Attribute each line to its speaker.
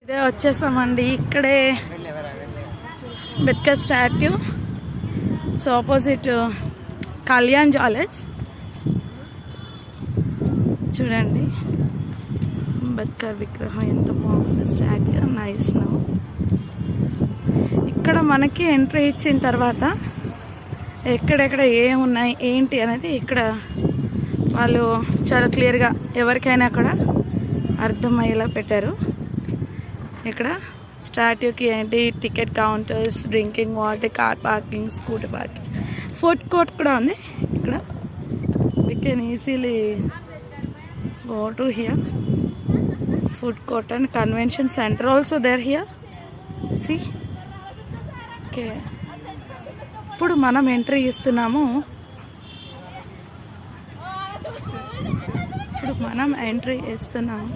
Speaker 1: ఇదే వచ్చేసామండి. ఇక్కడే Ambedkar statue. So opposite Kalyan jewellers. చూడండి అంబేద్కర్ విగ్రహం ఎంత బాగుంది. Statue nice. ఇక్కడ మనకి ఎంట్రీ ఇచ్చిన తర్వాత ఎక్కడెక్కడ ఏమున్నాయి ఏంటి అనేది ఇక్కడ వాళ్ళు చాలా క్లియర్గా ఎవరికైనా అక్కడ అర్థమయ్యేలా పెట్టారు. ఇక్కడ స్టాట్యూకి ఏంటి ticket counters, drinking water, car parking, scooter parking, food court కూడా ఉంది ఇక్కడ. We can easily go to here. Food court and convention centre also there here. See okay, ఇప్పుడు మనం ఎంట్రీ ఇస్తున్నాము. ఇప్పుడు మనం ఎంట్రీ ఇస్తున్నాము.